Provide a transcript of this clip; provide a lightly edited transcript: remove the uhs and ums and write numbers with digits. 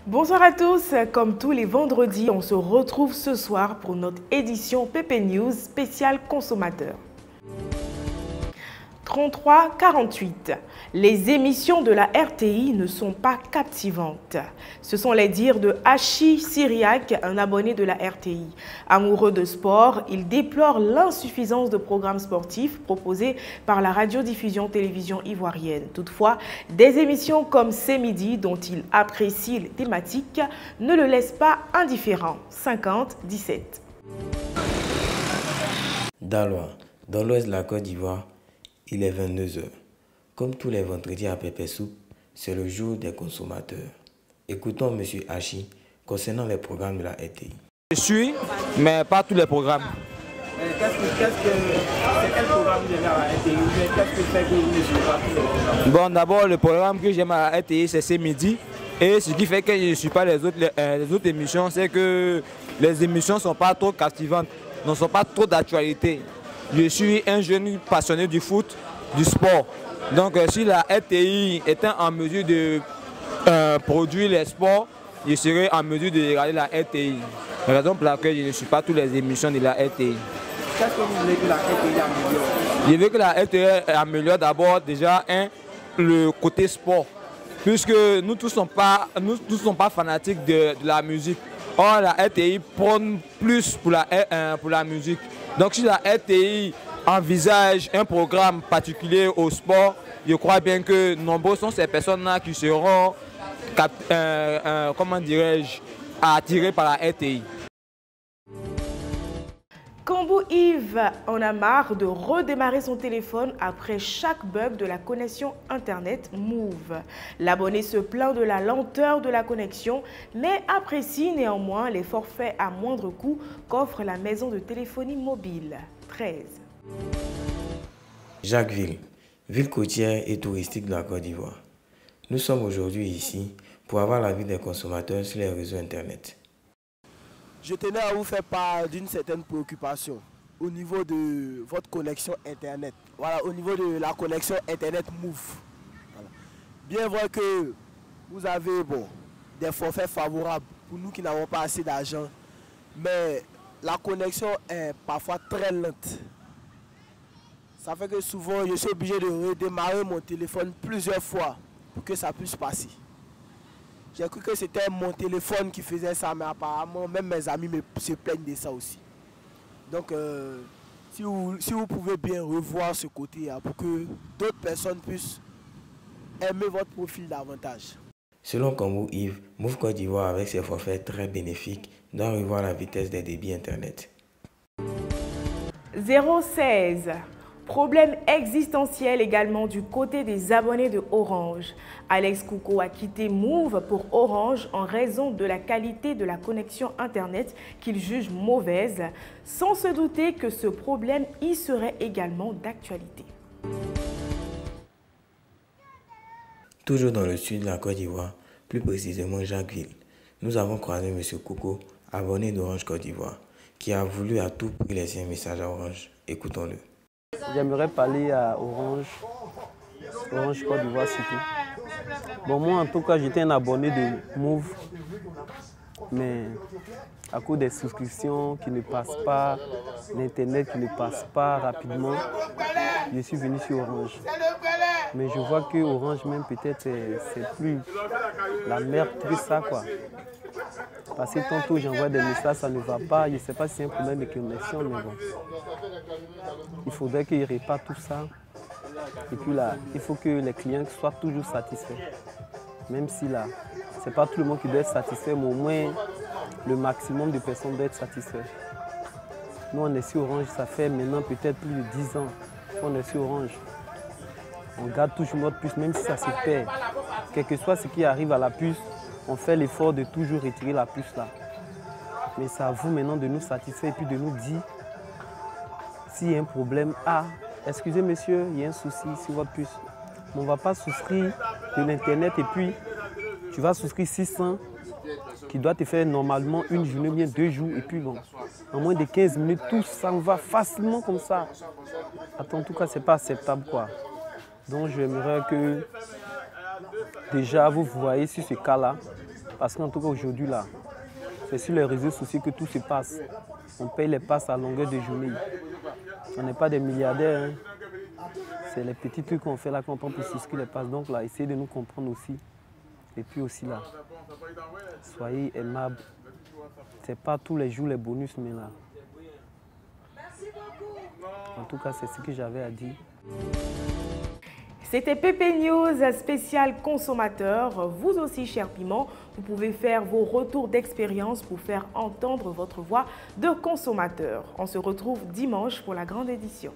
Bonsoir à tous, comme tous les vendredis, on se retrouve ce soir pour notre édition PP News spéciale consommateur. 33-48. Les émissions de la RTI ne sont pas captivantes. Ce sont les dires de Hachi Syriac, un abonné de la RTI. Amoureux de sport, il déplore l'insuffisance de programmes sportifs proposés par la radiodiffusion télévision ivoirienne. Toutefois, des émissions comme C'est Midi, dont il apprécie les thématiques, ne le laissent pas indifférent. 50-17. Daloa, dans l'ouest de la Côte d'Ivoire, il est 22 h. Comme tous les vendredis à Pépé Soup, c'est le jour des consommateurs. Écoutons M. Hachi concernant les programmes de la RTI. Je suis, mais pas tous les programmes. C'est quel programme de la RTI? Qu'est-ce qui fait que vous ne suivez pas tous les programmes? Bon, d'abord, le programme que j'aime à la RTI, c'est Ce Midi. Et ce qui fait que je ne suis pas les autres émissions, c'est que les émissions ne sont pas trop captivantes, ne sont pas trop d'actualité. Je suis un jeune passionné du foot, du sport. Donc si la RTI était en mesure de produire les sports, je serais en mesure de regarder la RTI. La raison pour laquelle je ne suis pas toutes les émissions de la RTI. Qu'est-ce que vous voulez que la RTI améliore? Je veux que la RTI améliore d'abord déjà le côté sport. Puisque nous tous ne sommes pas fanatiques de la musique. Or, la RTI prône plus pour la musique. Donc, si la RTI envisage un programme particulier au sport, je crois bien que nombreux sont ces personnes-là qui seront, comment dirais-je, attirées par la RTI. Kambou Yves en a marre de redémarrer son téléphone après chaque bug de la connexion Internet Move. L'abonné se plaint de la lenteur de la connexion, mais apprécie néanmoins les forfaits à moindre coût qu'offre la maison de téléphonie mobile. 13. Jacquesville, ville côtière et touristique de la Côte d'Ivoire. Nous sommes aujourd'hui ici pour avoir l'avis des consommateurs sur les réseaux Internet. Je tenais à vous faire part d'une certaine préoccupation au niveau de votre connexion Internet. Voilà, au niveau de la connexion Internet Move. Voilà. Bien vrai que vous avez des forfaits favorables pour nous qui n'avons pas assez d'argent, mais la connexion est parfois très lente. Ça fait que souvent je suis obligé de redémarrer mon téléphone plusieurs fois pour que ça puisse passer. J'ai cru que c'était mon téléphone qui faisait ça, mais apparemment, même mes amis se plaignent de ça aussi. Donc, si vous pouvez bien revoir ce côté pour que d'autres personnes puissent aimer votre profil davantage. Selon Kambou Yves, Move Côte d'Ivoire avec ses forfaits très bénéfiques doit revoir la vitesse des débits Internet. 016. Problème existentiel également du côté des abonnés de Orange. Alex Koukou a quitté Move pour Orange en raison de la qualité de la connexion Internet qu'il juge mauvaise, sans se douter que ce problème y serait également d'actualité. Toujours dans le sud de la Côte d'Ivoire, plus précisément Jacquesville, nous avons croisé M. Koukou, abonné d'Orange Côte d'Ivoire, qui a voulu à tout prix laisser un message à Orange. Écoutons-le. J'aimerais parler à Orange Côte d'Ivoire surtout. Bon, moi en tout cas, j'étais un abonné de Move, mais à cause des souscriptions qui ne passent pas, l'Internet qui ne passe pas rapidement, je suis venu sur Orange. Mais je vois que Orange même peut-être c'est plus la merde que ça quoi. Parce que tantôt j'envoie des messages, ça ne va pas. Je ne sais pas si c'est un problème de connexion, mais bon. Il faudrait qu'ils réparent tout ça. Et puis là, il faut que les clients soient toujours satisfaits. Même si là, ce n'est pas tout le monde qui doit être satisfait, mais au moins le maximum de personnes doivent être satisfaites. Nous, on est sur Orange, ça fait maintenant peut-être plus de 10 ans qu'on est sur Orange. On garde toujours notre puce, même si ça se perd. Quel que soit ce qui arrive à la puce, on fait l'effort de toujours retirer la puce là. Mais c'est à vous maintenant de nous satisfaire et puis de nous dire s'il y a un problème. Ah, excusez monsieur, il y a un souci sur votre puce. On ne va pas souscrire de l'Internet et puis tu vas souscrire 600 qui doit te faire normalement une journée, bien 2 jours. Et puis bon, en moins de 15 minutes, tout ça va facilement comme ça. Attends, en tout cas, ce n'est pas acceptable quoi. Donc j'aimerais que déjà vous voyez sur ce cas-là, Parce qu'en tout cas, aujourd'hui, là, c'est sur les réseaux sociaux que tout se passe. On paye les passes à longueur de journée. On n'est pas des milliardaires. Hein. C'est les petits trucs qu'on fait là, qu'on prend pour souscrire les passes. Donc là, essayez de nous comprendre aussi. Et puis aussi là, soyez aimables. Ce n'est pas tous les jours les bonus, mais là. En tout cas, c'est ce que j'avais à dire. C'était PP News spécial consommateur. Vous aussi, cher Piment, vous pouvez faire vos retours d'expérience pour faire entendre votre voix de consommateur. On se retrouve dimanche pour la grande édition.